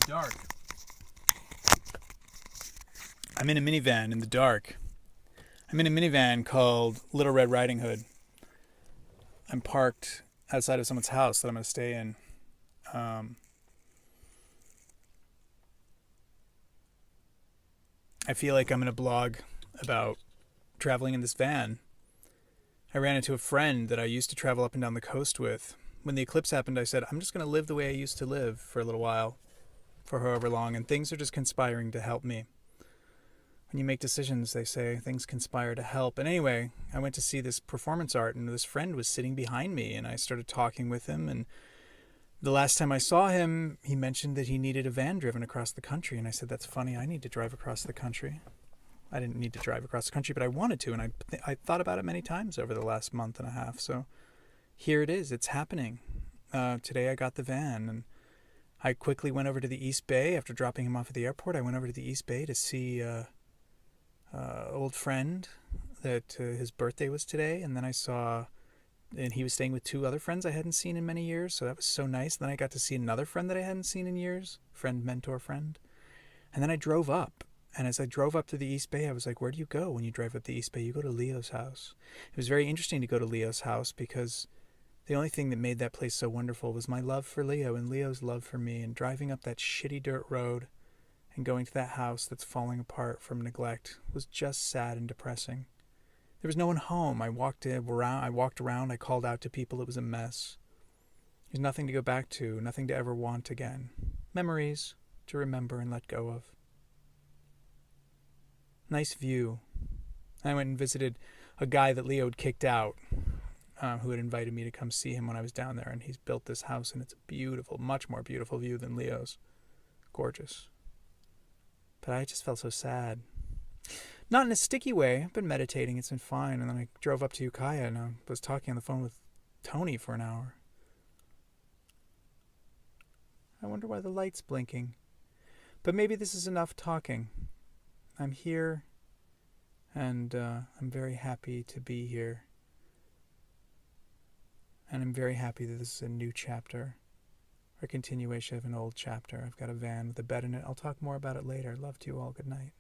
dark. I'm in a minivan in the dark. I'm in a minivan called Little Red Riding Hood. I'm parked outside of someone's house that I'm going to stay in. I feel like I'm going to blog about traveling in this van. I ran into a friend that I used to travel up and down the coast with. When the eclipse happened, I said, I'm just going to live the way I used to live for a little while, for however long, and things are just conspiring to help me. When you make decisions, they say things conspire to help. And anyway, I went to see this performance art, and this friend was sitting behind me, and I started talking with him. And the last time I saw him, he mentioned that he needed a van driven across the country. And I said, that's funny, I need to drive across the country. I didn't need to drive across the country, but I wanted to, and I thought about it many times over the last month and a half. So here it is. It's happening. Today I got the van, and I quickly went over to the East Bay. After dropping him off at the airport, I went over to the East Bay to see old friend that his birthday was today, and then I saw, and he was staying with two other friends I hadn't seen in many years, so that was so nice. Then I got to see another friend that I hadn't seen in years, mentor friend. And then I drove up, and as I drove up to the East Bay, I was like, where do you go when you drive up the East Bay? You go to Leo's house. It was very interesting to go to Leo's house because the only thing that made that place so wonderful was my love for Leo and Leo's love for me, and driving up that shitty dirt road and going to that house that's falling apart from neglect was just sad and depressing. There was no one home. I walked around, I called out to people. It was a mess. There's nothing to go back to, nothing to ever want again. Memories to remember and let go of. Nice view. I went and visited a guy that Leo had kicked out, who had invited me to come see him when I was down there, and he's built this house, and it's a beautiful, much more beautiful view than Leo's. Gorgeous. But I just felt so sad. Not in a sticky way. I've been meditating. It's been fine. And then I drove up to Ukiah and I was talking on the phone with Tony for an hour. I wonder why the light's blinking. But maybe this is enough talking. I'm here, and I'm very happy to be here. And I'm very happy that this is a new chapter, or a continuation of an old chapter. I've got a van with a bed in it. I'll talk more about it later. Love to you all. Good night.